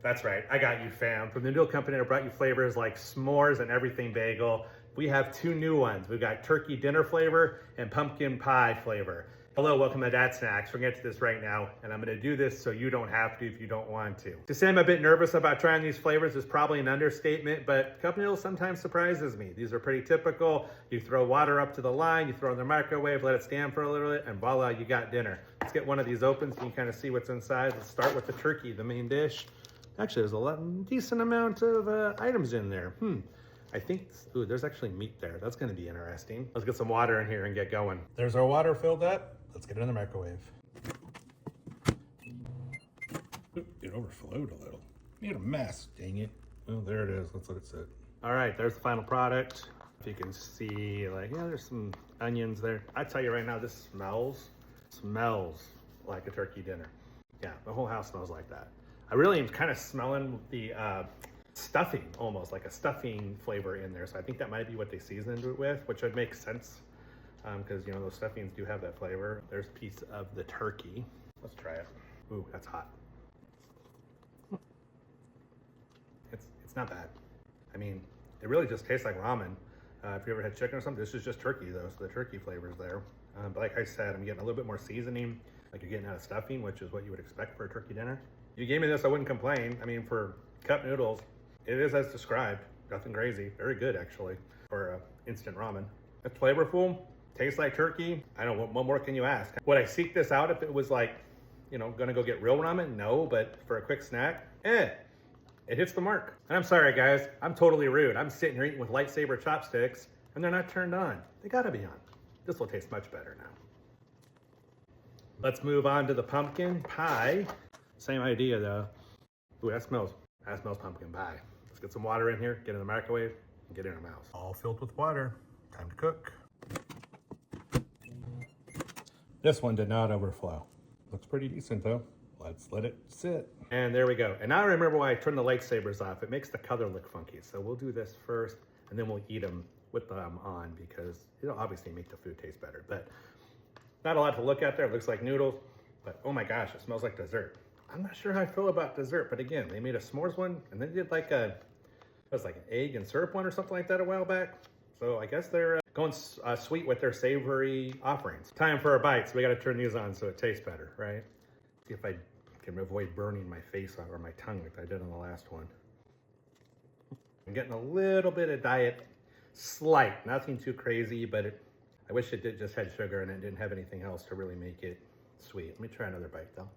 That's right, I got you, fam. From the Noodle Company, I brought you flavors like s'mores and everything bagel. We have two new ones. We've got turkey dinner flavor and pumpkin pie flavor. Hello, welcome to Dad Snacks. We're gonna get to this right now, and I'm gonna do this so you don't have to if you don't want to. To say I'm a bit nervous about trying these flavors is probably an understatement, but Cup Noodles sometimes surprises me. These are pretty typical. You throw water up to the line, you throw it in the microwave, let it stand for a little bit, and voila, you got dinner. Let's get one of these open so you can kind of see what's inside. Let's start with the turkey, the main dish. Actually, there's a decent amount of items in there. I think, ooh, there's actually meat there. That's gonna be interesting. Let's get some water in here and get going. There's our water filled up. Let's get it in the microwave. Oop, it overflowed a little. Made a mess, dang it. Well, there it is, let's let it sit. All right, there's the final product. If you can see, like, yeah, there's some onions there. I tell you right now, this smells like a turkey dinner. Yeah, the whole house smells like that. I really am kind of smelling the stuffing, almost like a stuffing flavor in there. So I think that might be what they seasoned it with, which would make sense because, you know, those stuffings do have that flavor. There's a piece of the turkey. Let's try it. Ooh, that's hot. It's not bad. I mean, it really just tastes like ramen. If you ever had chicken or something, this is just turkey though, so the turkey flavor's there. But like I said, I'm getting a little bit more seasoning, like you're getting out of stuffing, which is what you would expect for a turkey dinner. If you gave me this, I wouldn't complain. I mean, for cup noodles, it is as described. Nothing crazy. Very good, actually, for instant ramen. It's flavorful, tastes like turkey. I don't know, what more can you ask? Would I seek this out if it was like, you know, gonna go get real ramen? No, but for a quick snack, it hits the mark. And I'm sorry, guys, I'm totally rude. I'm sitting here eating with lightsaber chopsticks, and they're not turned on. They gotta be on. This will taste much better now. Let's move on to the pumpkin pie. Same idea though. Ooh, that smells pumpkin pie. Let's get some water in here, get in the microwave, and get it in our mouths. All filled with water. Time to cook. This one did not overflow. Looks pretty decent though. Let's let it sit. And there we go. And now I remember why I turned the lightsabers off. It makes the color look funky. So we'll do this first, and then we'll eat them with them on because it'll obviously make the food taste better. But not a lot to look at there. It looks like noodles, but oh my gosh, it smells like dessert. I'm not sure how I feel about dessert, but again, they made a s'mores one, and they did like it was like an egg and syrup one or something like that a while back. So I guess they're going sweet with their savory offerings. Time for our bites. We got to turn these on so it tastes better, right? See if I can avoid burning my face or my tongue like I did on the last one. I'm getting a little bit of diet, slight, nothing too crazy, but I wish it just had sugar and it didn't have anything else to really make it sweet. Let me try another bite though.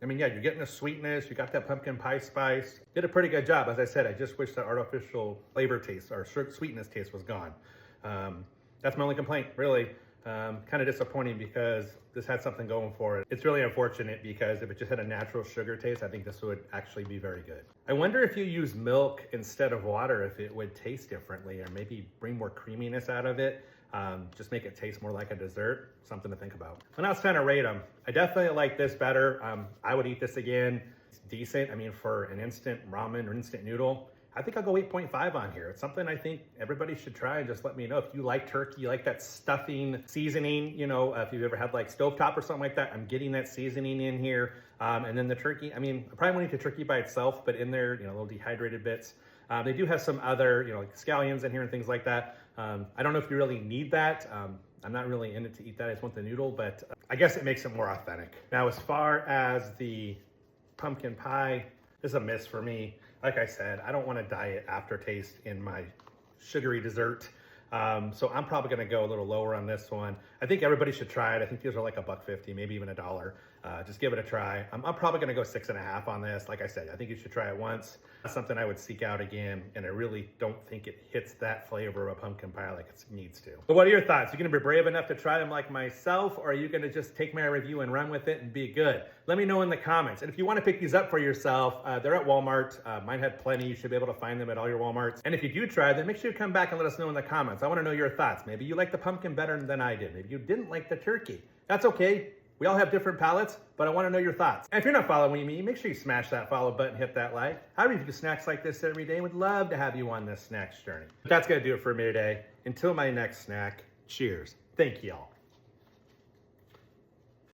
I mean, yeah, you're getting the sweetness, you got that pumpkin pie spice. Did a pretty good job. As I said, I just wish the artificial flavor taste or sweetness taste was gone. That's my only complaint, really. Kind of disappointing because this had something going for it. It's really unfortunate because if it just had a natural sugar taste, I think this would actually be very good. I wonder if you use milk instead of water, if it would taste differently or maybe bring more creaminess out of it. Just make it taste more like a dessert. Something to think about. Well, now it's time to rate them. I definitely like this better. I would eat this again. It's decent. I mean, for an instant ramen or instant noodle, I think I'll go 8.5 on here. It's something I think everybody should try, and just let me know if you like turkey, you like that stuffing seasoning, you know, if you've ever had like stovetop or something like that, I'm getting that seasoning in here. And then the turkey, I mean, I probably won't eat the turkey by itself, but in there, you know, little dehydrated bits. They do have some other, you know, like scallions in here and things like that. I don't know if you really need that. I'm not really in it to eat that. I just want the noodle, but I guess it makes it more authentic. Now, as far as the pumpkin pie, this is a miss for me. Like I said, I don't want a diet aftertaste in my sugary dessert. So I'm probably gonna go a little lower on this one. I think everybody should try it. I think these are like $1.50, maybe even $1. Just give it a try. I'm probably gonna go 6.5 on this. Like I said, I think you should try it once. That's something I would seek out again, and I really don't think it hits that flavor of a pumpkin pie like it needs to. So what are your thoughts? Are you gonna be brave enough to try them like myself, or are you gonna just take my review and run with it and be good? Let me know in the comments. And if you wanna pick these up for yourself, they're at Walmart. Mine had plenty. You should be able to find them at all your Walmarts. And if you do try them, make sure you come back and let us know in the comments. I wanna know your thoughts. Maybe you like the pumpkin better than I did. Maybe you didn't like the turkey. That's okay. We all have different palates, but I want to know your thoughts. And if you're not following me, make sure you smash that follow button, hit that like. I review snacks like this every day. Would love to have you on this snacks journey. But that's going to do it for me today. Until my next snack, cheers. Thank you all.